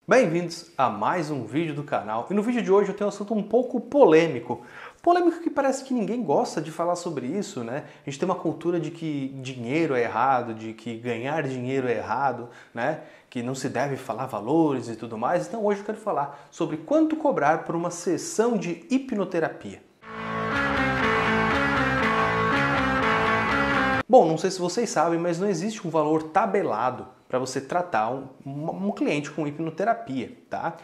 Bem-vindos a mais um vídeo do canal. E no vídeo de hoje eu tenho um assunto um pouco polêmico. Polêmico que parece que ninguém gosta de falar sobre isso, né? A gente tem uma cultura de que dinheiro é errado, de que ganhar dinheiro é errado, né? Que não se deve falar valores e tudo mais. Então hoje eu quero falar sobre quanto cobrar por uma sessão de hipnoterapia. Bom, não sei se vocês sabem, mas não existe um valor tabelado para você tratar um cliente com hipnoterapia, tá?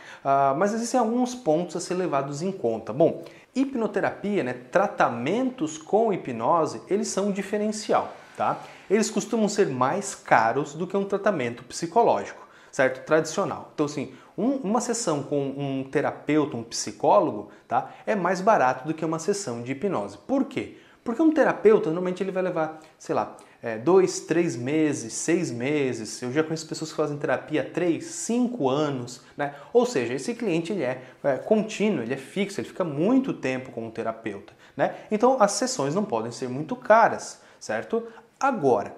Mas existem alguns pontos a ser levados em conta. Bom, hipnoterapia, né, tratamentos com hipnose, eles são um diferencial, tá? Eles costumam ser mais caros do que um tratamento psicológico, certo? Tradicional. Então, assim, uma sessão com um terapeuta, um psicólogo, tá, é mais barato do que uma sessão de hipnose. Por quê? Porque um terapeuta, normalmente ele vai levar, sei lá, 2, 3 meses, 6 meses. Eu já conheço pessoas que fazem terapia há 3, 5 anos, né? Ou seja, esse cliente ele é contínuo, ele é fixo, ele fica muito tempo com o terapeuta, né? Então as sessões não podem ser muito caras, certo? Agora,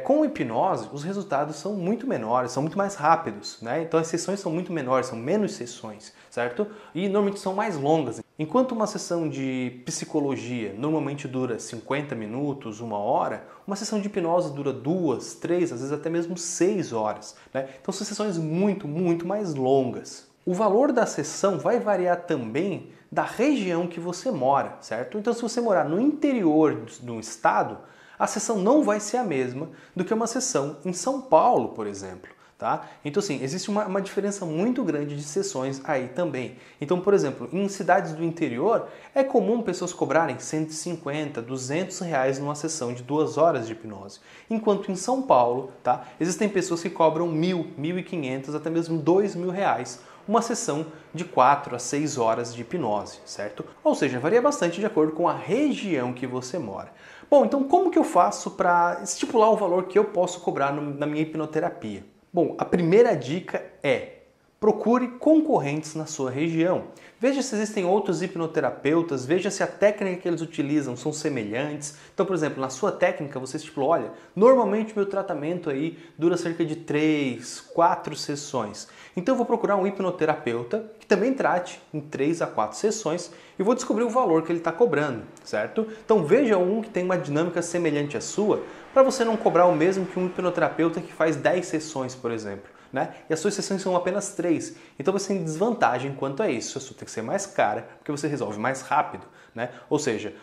com hipnose, os resultados são muito menores, são muito mais rápidos, né? Então as sessões são muito menores, são menos sessões, certo? E normalmente são mais longas. Enquanto uma sessão de psicologia normalmente dura 50 minutos, 1 hora, uma sessão de hipnose dura 2, 3, às vezes até mesmo 6 horas, né? Então são sessões muito mais longas. O valor da sessão vai variar também da região que você mora, certo? Então se você morar no interior do estado, a sessão não vai ser a mesma do que uma sessão em São Paulo, por exemplo. Tá? Então, assim, existe uma diferença muito grande de sessões aí também. Então, por exemplo, em cidades do interior, é comum pessoas cobrarem 150, 200 reais numa sessão de 2 horas de hipnose. Enquanto em São Paulo, tá, existem pessoas que cobram 1.000, 1.500, até mesmo 2.000 reais uma sessão de 4 a 6 horas de hipnose, certo? Ou seja, varia bastante de acordo com a região que você mora. Bom, então como que eu faço para estipular o valor que eu posso cobrar na minha hipnoterapia? Bom, a primeira dica é: procure concorrentes na sua região. Veja se existem outros hipnoterapeutas, veja se a técnica que eles utilizam são semelhantes. Então, por exemplo, na sua técnica você estipulou, olha, normalmente meu tratamento aí dura cerca de 3, 4 sessões. Então eu vou procurar um hipnoterapeuta que também trate em 3 a 4 sessões e vou descobrir o valor que ele está cobrando, certo? Então veja um que tem uma dinâmica semelhante à sua, para você não cobrar o mesmo que um hipnoterapeuta que faz 10 sessões, por exemplo. Né? E as suas sessões são apenas 3. Então você tem desvantagem quanto a isso. A sua tem que ser mais cara, porque você resolve mais rápido. Né? Ou seja,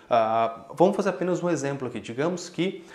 vamos fazer apenas um exemplo aqui. Digamos que,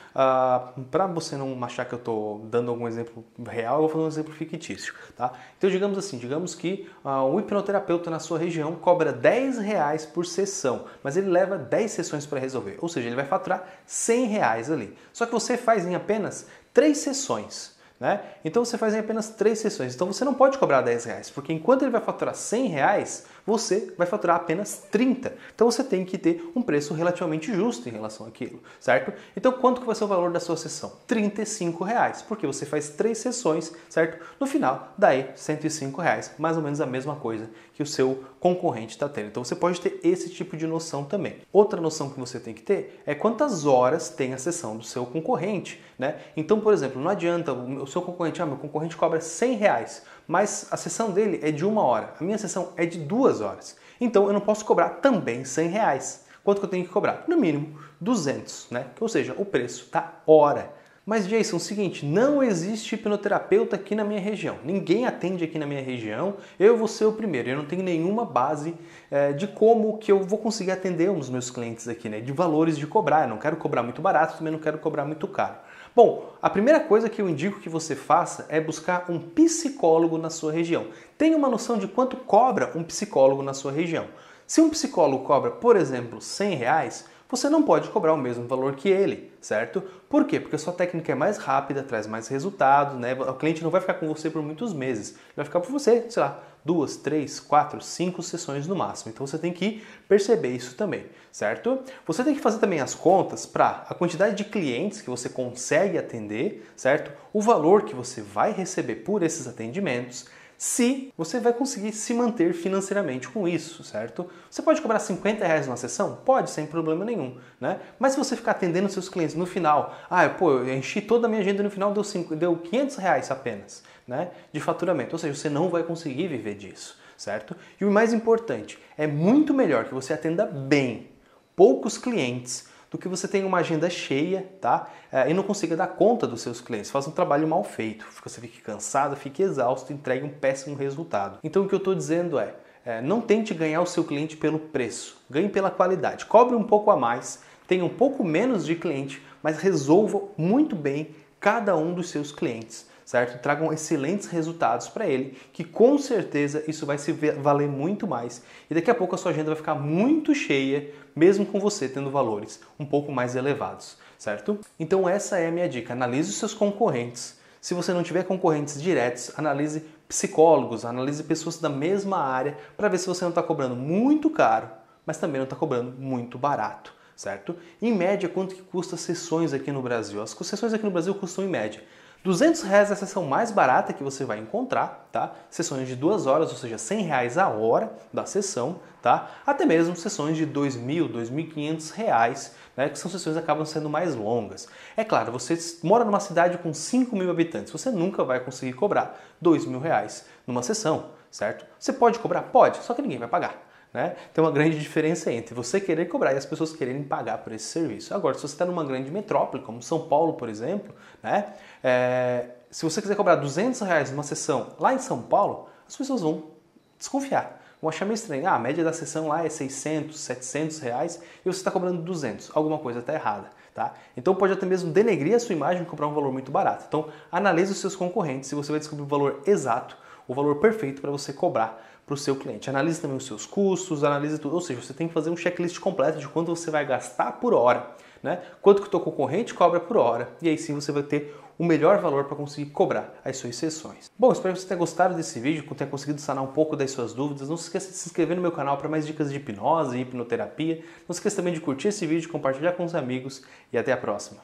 para você não achar que eu estou dando algum exemplo real, eu vou fazer um exemplo fictício. Tá? Então digamos assim, digamos que um hipnoterapeuta na sua região cobra 10 reais por sessão, mas ele leva 10 sessões para resolver. Ou seja, ele vai faturar 100 reais ali. Só que você faz em apenas 3 sessões. Né? Então você faz em apenas 3 sessões. Então você não pode cobrar 10 reais, porque enquanto ele vai faturar 100 reais, você vai faturar apenas 30. Então você tem que ter um preço relativamente justo em relação àquilo, certo? Então quanto que vai ser o valor da sua sessão? 35 reais, porque você faz 3 sessões, certo? No final, daí 105 reais, mais ou menos a mesma coisa que o seu concorrente está tendo. Então você pode ter esse tipo de noção também. Outra noção que você tem que ter é quantas horas tem a sessão do seu concorrente, né? Então, por exemplo, não adianta o seu concorrente, meu concorrente cobra 100 reais, mas a sessão dele é de 1 hora, a minha sessão é de 2 horas. Então eu não posso cobrar também 100 reais. Quanto que eu tenho que cobrar? No mínimo 200, né? Ou seja, o preço da hora. Mas Jason, é o seguinte, não existe hipnoterapeuta aqui na minha região. Ninguém atende aqui na minha região. Eu vou ser o primeiro. Eu não tenho nenhuma base de como que eu vou conseguir atender os meus clientes aqui, né? De valores de cobrar. Eu não quero cobrar muito barato, também não quero cobrar muito caro. Bom, a primeira coisa que eu indico que você faça é buscar um psicólogo na sua região. Tenha uma noção de quanto cobra um psicólogo na sua região. Se um psicólogo cobra, por exemplo, 100 reais, você não pode cobrar o mesmo valor que ele, certo? Por quê? Porque a sua técnica é mais rápida, traz mais resultados, né? O cliente não vai ficar com você por muitos meses. Ele vai ficar por você, sei lá, 2, 3, 4, 5 sessões no máximo. Então você tem que perceber isso também, certo? Você tem que fazer também as contas para a quantidade de clientes que você consegue atender, certo? O valor que você vai receber por esses atendimentos, se você vai conseguir se manter financeiramente com isso, certo? Você pode cobrar R$ 50 numa sessão? Pode, sem problema nenhum, né? Mas se você ficar atendendo seus clientes no final, eu enchi toda a minha agenda no final, deu R$ 500 apenas, né, de faturamento, ou seja, você não vai conseguir viver disso, certo? E o mais importante, é muito melhor que você atenda bem, poucos clientes, do que você tenha uma agenda cheia, tá? E não consiga dar conta dos seus clientes. Faça um trabalho mal feito, você fique cansado, fique exausto, entregue um péssimo resultado. Então o que eu estou dizendo não tente ganhar o seu cliente pelo preço, ganhe pela qualidade. Cobre um pouco a mais, tenha um pouco menos de cliente, mas resolva muito bem cada um dos seus clientes, certo? Tragam excelentes resultados para ele, que com certeza isso vai se valer muito mais. E daqui a pouco a sua agenda vai ficar muito cheia, mesmo com você tendo valores um pouco mais elevados, certo? Então essa é a minha dica. Analise os seus concorrentes. Se você não tiver concorrentes diretos, analise psicólogos, analise pessoas da mesma área para ver se você não está cobrando muito caro, mas também não está cobrando muito barato, certo? Em média, quanto que custa sessões aqui no Brasil? As sessões aqui no Brasil custam em média R$ 200 é a sessão mais barata que você vai encontrar, tá? Sessões de 2 horas, ou seja, R$ 100 a hora da sessão, tá? Até mesmo sessões de R$ 2.000, R$ 2.500, né? Que são sessões que acabam sendo mais longas. É claro, você mora numa cidade com 5.000 habitantes, você nunca vai conseguir cobrar R$ 2.000 numa sessão, certo? Você pode cobrar? Pode, só que ninguém vai pagar. Né? Tem uma grande diferença entre você querer cobrar e as pessoas quererem pagar por esse serviço. Agora, se você está numa grande metrópole, como São Paulo, por exemplo, né? Se você quiser cobrar R$ 200 numa sessão lá em São Paulo, as pessoas vão desconfiar. Vão achar meio estranho. A média da sessão lá é R$ 600, R$ 700 e você está cobrando 200. Alguma coisa está errada. Tá? Então pode até mesmo denegrir a sua imagem e cobrar um valor muito barato. Então analise os seus concorrentes e você vai descobrir o valor exato, o valor perfeito para você cobrar para o seu cliente. Analise também os seus custos, analise tudo. Ou seja, você tem que fazer um checklist completo de quanto você vai gastar por hora, né? Quanto que o teu concorrente cobra por hora. E aí sim você vai ter o melhor valor para conseguir cobrar as suas sessões. Bom, espero que você tenha gostado desse vídeo, que tenha conseguido sanar um pouco das suas dúvidas. Não se esqueça de se inscrever no meu canal para mais dicas de hipnose e hipnoterapia. Não se esqueça também de curtir esse vídeo, compartilhar com os amigos e até a próxima.